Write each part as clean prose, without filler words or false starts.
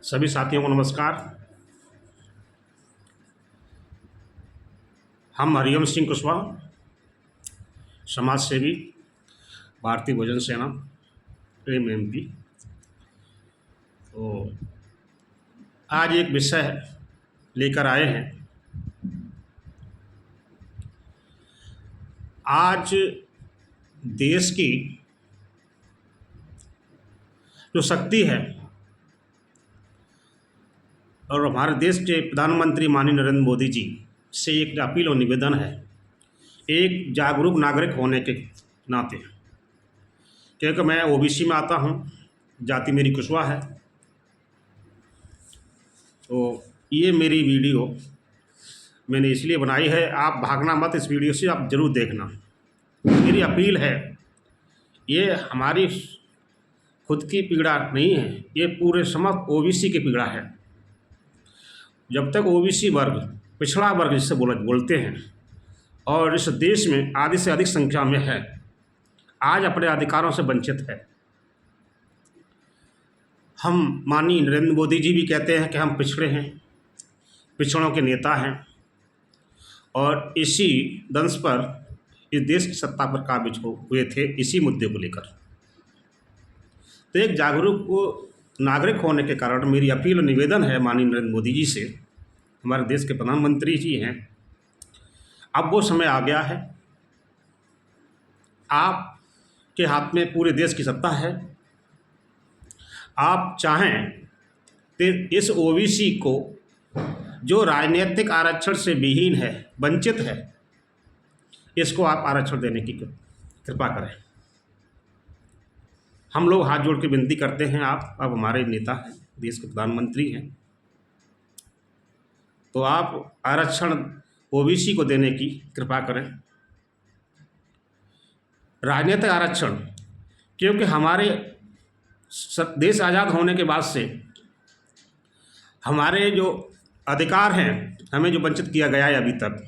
सभी साथियों को नमस्कार। हम हरिओम सिंह कुशवाहा, समाज सेवी, भारतीय बहुजन सेना, प्रेम एमपी। तो आज एक विषय लेकर आए हैं। आज देश की जो शक्ति है और हमारे देश के प्रधानमंत्री माननीय नरेंद्र मोदी जी से एक अपील और निवेदन है, एक जागरूक नागरिक होने के नाते, क्योंकि मैं ओबीसी में आता हूँ, जाति मेरी कुशवाहा है। तो ये मेरी वीडियो मैंने इसलिए बनाई है, आप भागना मत, इस वीडियो से आप ज़रूर देखना। मेरी अपील है, ये हमारी खुद की पीड़ा नहीं है, ये पूरे समस्त ओबीसी की पीड़ा है। जब तक ओबीसी वर्ग, पिछड़ा वर्ग जिससे बोलते हैं, और इस देश में आधी से अधिक संख्या में है, आज अपने अधिकारों से वंचित है। हम माननीय नरेंद्र मोदी जी भी कहते हैं कि हम पिछड़े हैं, पिछड़ों के नेता हैं, और इसी दंश पर इस देश की सत्ता पर काबिज हुए थे इसी मुद्दे को लेकर। तो एक जागरूक नागरिक होने के कारण मेरी अपील और निवेदन है माननीय नरेंद्र मोदी जी से, हमारे देश के प्रधानमंत्री जी हैं। अब वो समय आ गया है, आपके हाथ में पूरे देश की सत्ता है। आप चाहें तो इस ओबीसी को, जो राजनीतिक आरक्षण से विहीन है, वंचित है, इसको आप आरक्षण देने की कृपा करें। हम लोग हाथ जोड़ के विनती करते हैं, आप अब हमारे नेता हैं, देश के प्रधानमंत्री हैं, तो आप आरक्षण ओबीसी को देने की कृपा करें। राजनीतिक आरक्षण, क्योंकि हमारे देश आज़ाद होने के बाद से हमारे जो अधिकार हैं, हमें जो वंचित किया गया है अभी तक।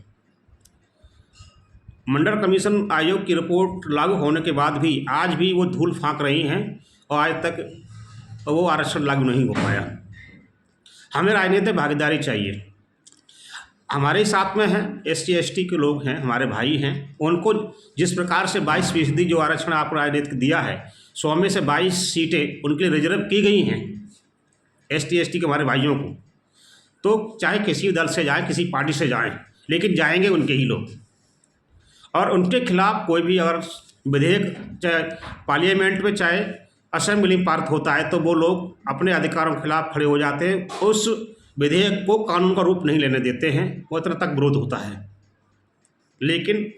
मंडल कमीशन आयोग की रिपोर्ट लागू होने के बाद भी आज भी वो धूल फांक रही हैं और आज तक वो आरक्षण लागू नहीं हो पाया। हमें राजनीतिक भागीदारी चाहिए। हमारे साथ में हैं SC ST के लोग हैं, हमारे भाई हैं, उनको जिस प्रकार से 22% जो आरक्षण आप राजनीतिक दिया है, 100 में से 22 सीटें उनके लिए रिजर्व की गई हैं ST ST के हमारे भाइयों को। तो चाहे किसी दल से जाएं, किसी पार्टी से जाएं, लेकिन जाएंगे उनके ही लोग। और उनके खिलाफ कोई भी अगर विधेयक चाहे पार्लियामेंट में, चाहे असेंबली में पारित होता है, तो वो लोग अपने अधिकारों के खिलाफ खड़े हो जाते हैं, उस विधेयक को कानून का रूप नहीं लेने देते हैं, वो इतना तक विरोध होता है। लेकिन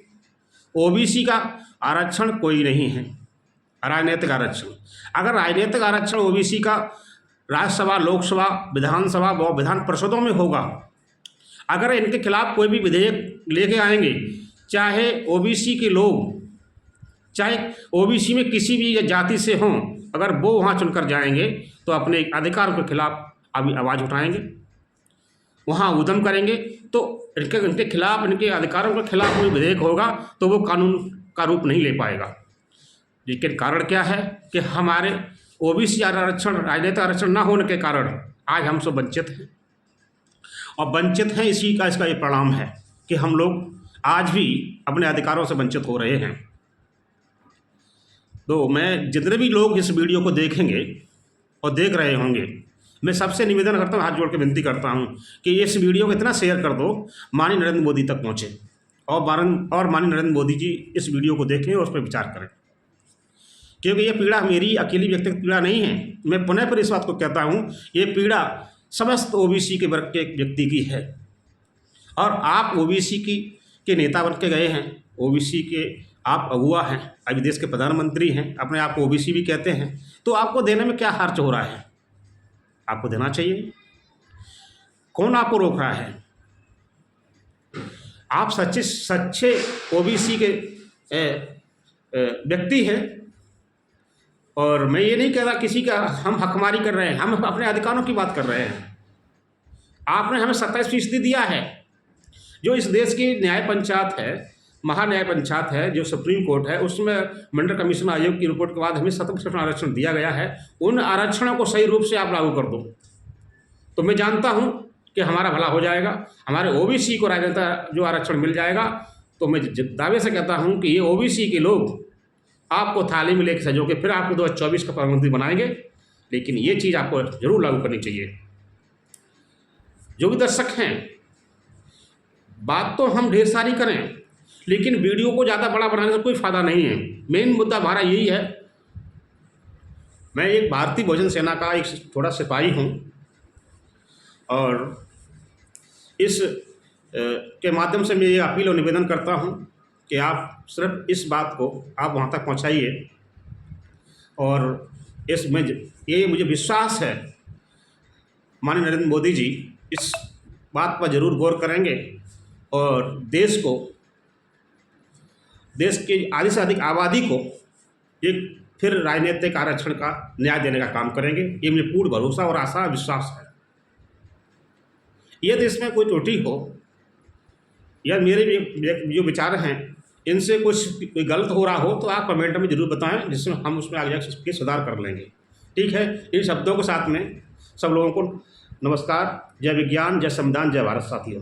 ओबीसी का आरक्षण कोई नहीं है, राजनीतिक आरक्षण। अगर राजनीतिक आरक्षण ओबीसी का राज्यसभा, लोकसभा, विधानसभा व विधान परिषदों में होगा, अगर इनके खिलाफ कोई भी विधेयक लेके आएंगे, चाहे ओबीसी के लोग, चाहे ओबीसी में किसी भी जाति से हों, अगर वो वहाँ चुनकर जाएंगे तो अपने अधिकार के खिलाफ अभी आवाज़ उठाएंगे, वहाँ उद्यम करेंगे, तो इनके खिलाफ, इनके अधिकारों के खिलाफ कोई विधेयक होगा तो वो कानून का रूप नहीं ले पाएगा। लेकिन कारण क्या है कि हमारे ओबीसी आरक्षण, राजनीतिक आरक्षण ना होने के कारण आज हम सब वंचित हैं, और वंचित हैं इसी का, इसका ये परिणाम है कि हम लोग आज भी अपने अधिकारों से वंचित हो रहे हैं। तो मैं, जितने भी लोग इस वीडियो को देखेंगे और देख रहे होंगे, मैं सबसे निवेदन करता हूँ, हाथ जोड़ के विनती करता हूँ कि इस वीडियो को इतना शेयर कर दो, माननीय नरेंद्र मोदी तक पहुँचे, और माननीय नरेंद्र मोदी जी इस वीडियो को देखें और उस पर विचार करें। क्योंकि ये पीड़ा मेरी अकेली व्यक्तिगत पीड़ा नहीं है, मैं पुनः फिर इस बात को कहता हूँ, ये पीड़ा समस्त ओबीसी के वर्ग के व्यक्ति की है। और आप ओबीसी के नेता बन के गए हैं, ओबीसी के आप अगुआ हैं, अभी देश के प्रधानमंत्री हैं, अपने आप को ओबीसी भी कहते हैं, तो आपको देने में क्या हर्ज हो रहा है? आपको देना चाहिए। कौन आपको रोक रहा है? आप सच्चे ओबीसी के व्यक्ति हैं, और मैं ये नहीं कह रहा किसी का हम हकमारी कर रहे हैं, हम अपने अधिकारों की बात कर रहे हैं। आपने हमें 27% दिया है। जो इस देश की न्याय पंचायत है, महान्याय पंचायत है, जो सुप्रीम कोर्ट है, उसमें मंडल कमीशन आयोग की रिपोर्ट के बाद हमें 70% आरक्षण दिया गया है। उन आरक्षणों को सही रूप से आप लागू कर दो। तो मैं जानता हूँ कि हमारा भला हो जाएगा, हमारे ओबीसी को राजनेता जो आरक्षण मिल जाएगा। तो मैं दावे से कहता हूँ कि ये ओबीसी के लोग आपको थाली में लेके सजो के फिर आपको 2024 का प्रधानमंत्री बनाएंगे, लेकिन ये चीज़ आपको जरूर लागू करनी चाहिए। जो भी दर्शक हैं, बात तो हम ढेर सारी करें, लेकिन वीडियो को ज़्यादा बड़ा बनाने से कोई फ़ायदा नहीं है। मेन मुद्दा हमारा यही है। मैं एक भारतीय भोजन सेना का एक थोड़ा सिपाही हूँ, और इस के माध्यम से मैं ये अपील और निवेदन करता हूँ कि आप सिर्फ इस बात को आप वहाँ तक पहुँचाइए, और इसमें ये मुझे विश्वास है माननीय नरेंद्र मोदी जी इस बात पर ज़रूर गौर करेंगे और देश की आधी से अधिक आबादी को एक फिर राजनीतिक आरक्षण का न्याय देने का काम करेंगे। ये मुझे पूर्ण भरोसा और आशा विश्वास है। यदि इसमें कोई त्रुटि हो या मेरे भी जो विचार हैं इनसे कोई गलत हो रहा हो तो आप कमेंट में ज़रूर बताएं, जिसमें हम उसमें आगे जाकर सुधार कर लेंगे। ठीक है, इन शब्दों के साथ में सब लोगों को नमस्कार। जय विज्ञान, जय संविधान, जय भारत साथियों।